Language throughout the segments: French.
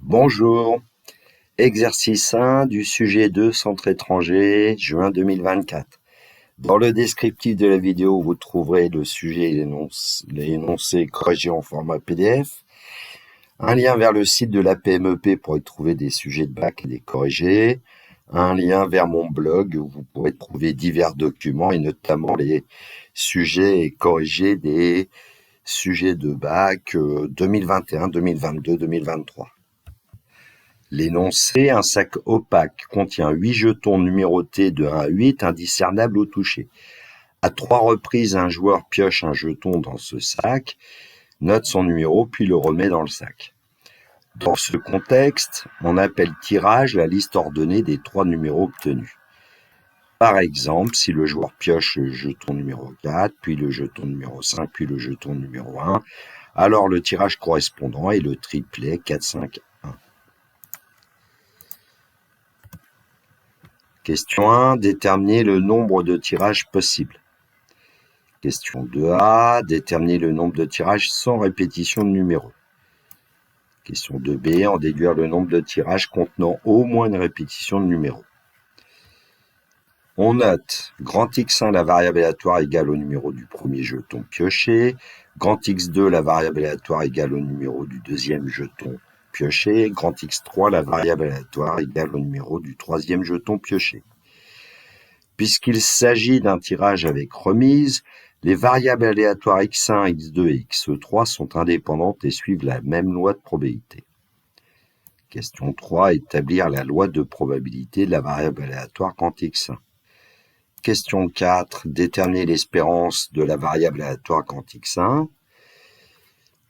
Bonjour, exercice 1 du sujet 2, centre étranger, juin 2024. Dans le descriptif de la vidéo, vous trouverez le sujet et l'énoncé corrigé en format PDF, un lien vers le site de la PMEP pour y trouver des sujets de bac et des corrigés, un lien vers mon blog où vous pourrez trouver divers documents et notamment les sujets et corrigés des sujets de bac 2021, 2022, 2023. L'énoncé, un sac opaque, contient 8 jetons numérotés de 1 à 8, indiscernables au toucher. À 3 reprises, un joueur pioche un jeton dans ce sac, note son numéro, puis le remet dans le sac. Dans ce contexte, on appelle tirage la liste ordonnée des 3 numéros obtenus. Par exemple, si le joueur pioche le jeton numéro 4, puis le jeton numéro 5, puis le jeton numéro 1, alors le tirage correspondant est le triplet 4, 5, 1. Question 1. Déterminer le nombre de tirages possibles. Question 2a. Déterminer le nombre de tirages sans répétition de numéros. Question 2b. En déduire le nombre de tirages contenant au moins une répétition de numéros. On note grand X1, la variable aléatoire égale au numéro du premier jeton pioché. Grand X2, la variable aléatoire égale au numéro du deuxième jeton pioché. Grand X3, la variable aléatoire égale au numéro du troisième jeton pioché. Puisqu'il s'agit d'un tirage avec remise, les variables aléatoires x1, x2 et x3 sont indépendantes et suivent la même loi de probabilité. Question 3. Établir la loi de probabilité de la variable aléatoire grand x1. Question 4. Déterminer l'espérance de la variable aléatoire grand x1.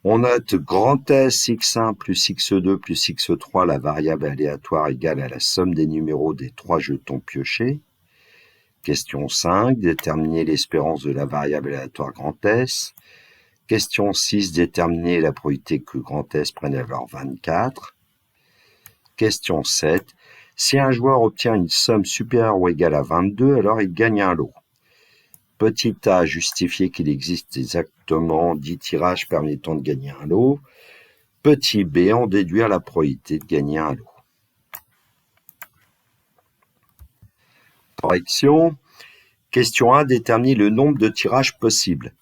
On note grand S x1 plus x2 plus x3, la variable aléatoire égale à la somme des numéros des 3 jetons piochés. Question 5. Déterminer l'espérance de la variable aléatoire grand S. Question 6. Déterminer la probabilité que grand S prenne la valeur 24. Question 7. Si un joueur obtient une somme supérieure ou égale à 22, alors il gagne un lot. Petit a, justifier qu'il existe exactement 10 tirages permettant de gagner un lot. Petit b, en déduire la probabilité de gagner un lot. Correction. Question 1. Déterminer le nombre de tirages possibles.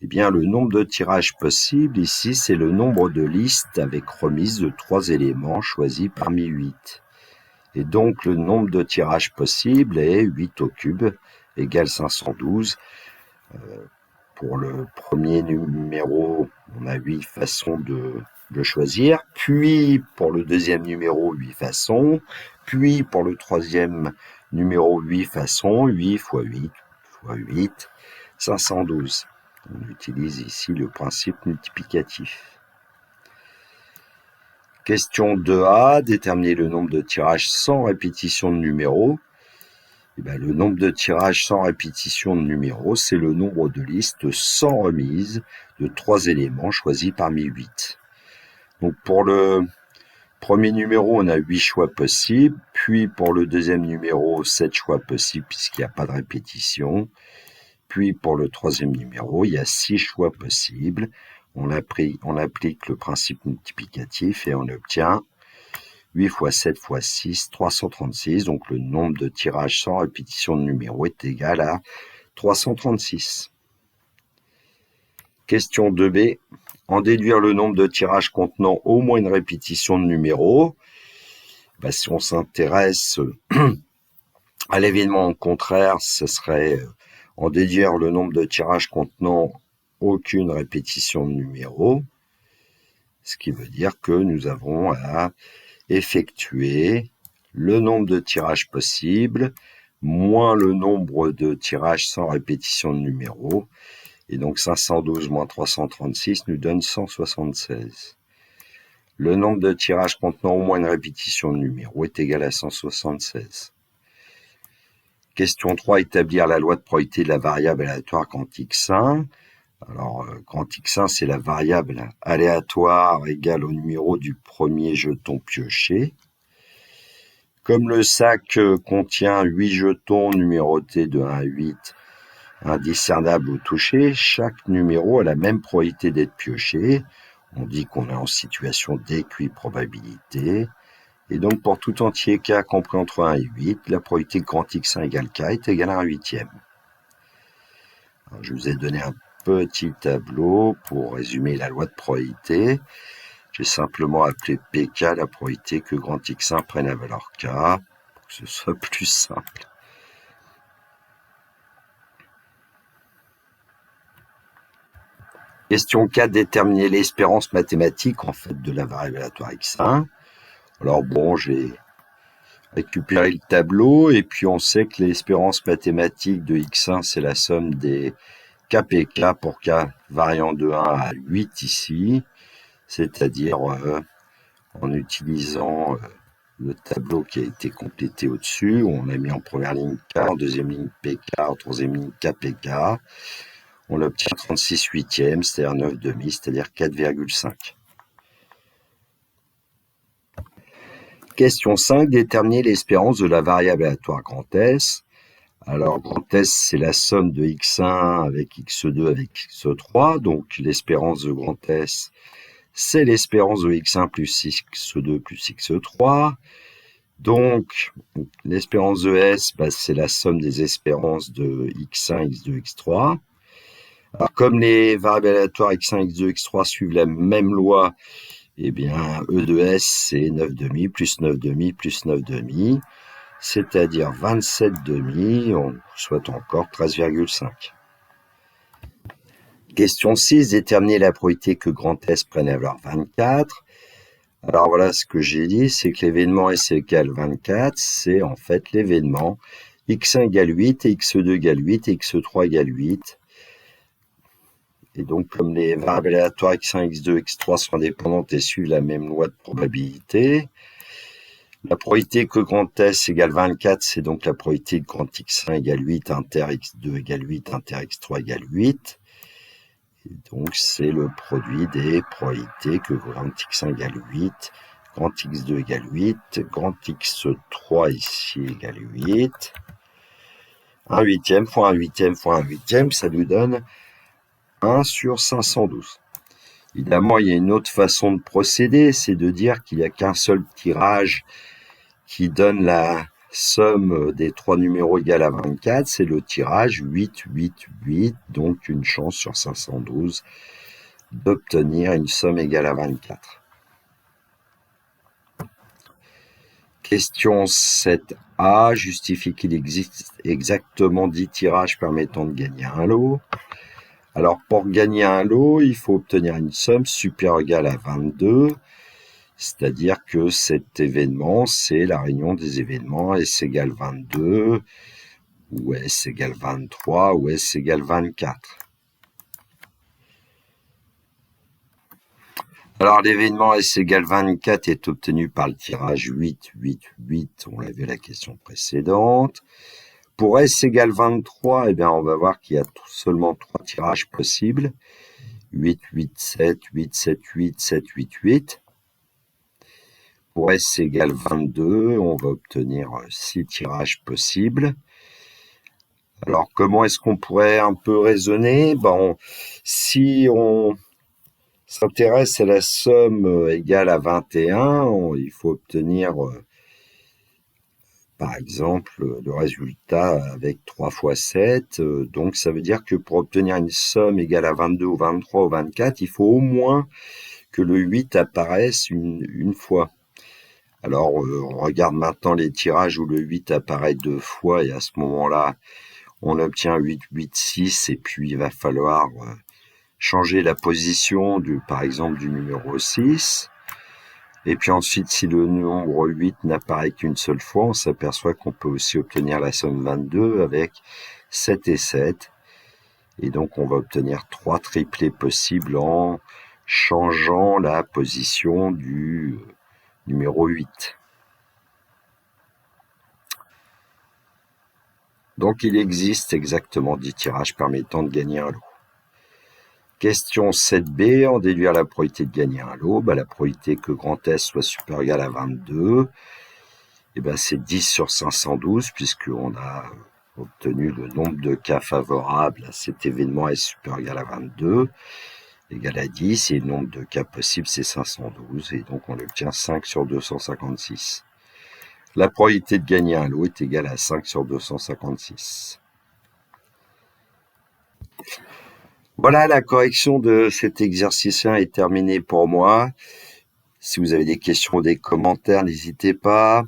Eh bien, le nombre de tirages possibles, ici, c'est le nombre de listes avec remise de 3 éléments choisis parmi 8. Et donc, le nombre de tirages possibles est 8 au cube égale 512. Pour le premier numéro, on a 8 façons de le choisir. Puis, pour le deuxième numéro, 8 façons. Puis, pour le troisième numéro, 8 façons. 8 fois 8 fois 8, 512. On utilise ici le principe multiplicatif. Question 2a. Déterminer le nombre de tirages sans répétition de numéros. Le nombre de tirages sans répétition de numéros, c'est le nombre de listes sans remise de 3 éléments choisis parmi 8. Donc pour le premier numéro, on a 8 choix possibles. Puis pour le deuxième numéro, 7 choix possibles puisqu'il n'y a pas de répétition. Puis pour le troisième numéro, il y a 6 choix possibles. On applique le principe multiplicatif et on obtient 8 fois 7 fois 6, 336. Donc le nombre de tirages sans répétition de numéros est égal à 336. Question 2b. En déduire le nombre de tirages contenant au moins une répétition de numéros. Si on s'intéresse à l'événement contraire, ce serait en déduire le nombre de tirages contenant aucune répétition de numéros, ce qui veut dire que nous avons à effectuer le nombre de tirages possibles moins le nombre de tirages sans répétition de numéros, et donc 512 moins 336 nous donne 176. Le nombre de tirages contenant au moins une répétition de numéros est égal à 176. Question 3. Établir la loi de probabilité de la variable aléatoire grand x1. Alors, grand x1, c'est la variable aléatoire égale au numéro du premier jeton pioché. Comme le sac contient 8 jetons numérotés de 1 à 8, indiscernables au toucher, chaque numéro a la même probabilité d'être pioché. On dit qu'on est en situation d'équiprobabilité. Et donc, pour tout entier K compris entre 1 et 8, la probabilité que grand X1 égale K est égale à 1/8. Alors, je vous ai donné un petit tableau pour résumer la loi de probabilité. J'ai simplement appelé PK la probabilité que grand X1 prenne la valeur K, pour que ce soit plus simple. Question 4, déterminer l'espérance mathématique en fait de la variable aléatoire X1. Alors bon, j'ai récupéré le tableau et puis on sait que l'espérance mathématique de X1 c'est la somme des KPK pour K variant de 1 à 8 ici, c'est-à-dire en utilisant le tableau qui a été complété au-dessus, on a mis en première ligne K, en deuxième ligne PK, en troisième ligne KPK. On obtient 36 huitièmes, c'est-à-dire 9 demi, c'est-à-dire 4,5. Question 5, déterminer l'espérance de la variable aléatoire grand S. Alors, grand S, c'est la somme de x1 avec x2 avec x3. Donc, l'espérance de grand S, c'est l'espérance de x1 plus x2 plus x3. Donc, l'espérance de S, c'est la somme des espérances de x1, x2, x3. Alors, comme les variables aléatoires x1, x2, x3 suivent la même loi, eh bien, E de S, c'est 9 demi plus 9 demi plus 9 demi, c'est-à-dire 27 demi, on souhaite encore 13,5. Question 6, déterminer la probabilité que grand S prenne la valeur 24. Alors voilà, ce que j'ai dit, c'est que l'événement S égale 24, c'est en fait l'événement x1 égale 8 et x2 égale 8 et x3 égale 8. Et donc, comme les variables aléatoires x1, x2, x3 sont indépendantes et suivent la même loi de probabilité, la probabilité que grand S égale 24, c'est donc la probabilité que grand x1 égale 8, inter x2 égale 8, inter x3 égale 8. Et donc, c'est le produit des probabilités que grand x1 égale 8, grand x2 égale 8, grand x3 ici égale 8. 1 huitième fois 1 huitième fois 1 huitième, ça nous donne 1 sur 512. Évidemment, il y a une autre façon de procéder, c'est de dire qu'il n'y a qu'un seul tirage qui donne la somme des trois numéros égale à 24, c'est le tirage 8, 8, 8, donc une chance sur 512 d'obtenir une somme égale à 24. Question 7a, justifie qu'il existe exactement 10 tirages permettant de gagner un lot. Alors, pour gagner un lot, il faut obtenir une somme supérieure ou égale à 22, c'est-à-dire que cet événement, c'est la réunion des événements S égale 22, ou S égale 23, ou S égale 24. Alors, l'événement S égale 24 est obtenu par le tirage 8, 8, 8, on l'a vu à la question précédente. Pour S égale 23, eh bien, on va voir qu'il y a seulement 3 tirages possibles. 8, 8, 7, 8, 7, 8, 7, 8, 8. Pour S égale 22, on va obtenir 6 tirages possibles. Alors, comment est-ce qu'on pourrait un peu raisonner ? Si on s'intéresse à la somme égale à 21, il faut obtenir par exemple, le résultat avec 3 fois 7, donc ça veut dire que pour obtenir une somme égale à 22 ou 23 ou 24, il faut au moins que le 8 apparaisse une fois. Alors, on regarde maintenant les tirages où le 8 apparaît 2 fois, et à ce moment-là, on obtient 8, 8, 6, et puis il va falloir changer la position, par exemple, du numéro 6. Et puis ensuite, si le nombre 8 n'apparaît qu'une seule fois, on s'aperçoit qu'on peut aussi obtenir la somme 22 avec 7 et 7. Et donc, on va obtenir 3 triplés possibles en changeant la position du numéro 8. Donc, il existe exactement 10 tirages permettant de gagner un lot. Question 7b, en déduire la probabilité de gagner un lot. La probabilité que grand S soit supérieur ou égal à 22, c'est 10 sur 512, puisqu'on a obtenu le nombre de cas favorables à cet événement S supérieur ou égal à 22. égale à 10, et le nombre de cas possibles, c'est 512, et donc on obtient 5 sur 256. La probabilité de gagner un lot est égale à 5 sur 256. Voilà, la correction de cet exercice-là est terminée pour moi. Si vous avez des questions ou des commentaires, n'hésitez pas.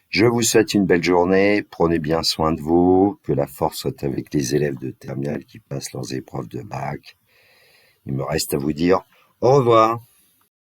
Je vous souhaite une belle journée, prenez bien soin de vous, que la force soit avec les élèves de terminale qui passent leurs épreuves de bac. Il me reste à vous dire au revoir.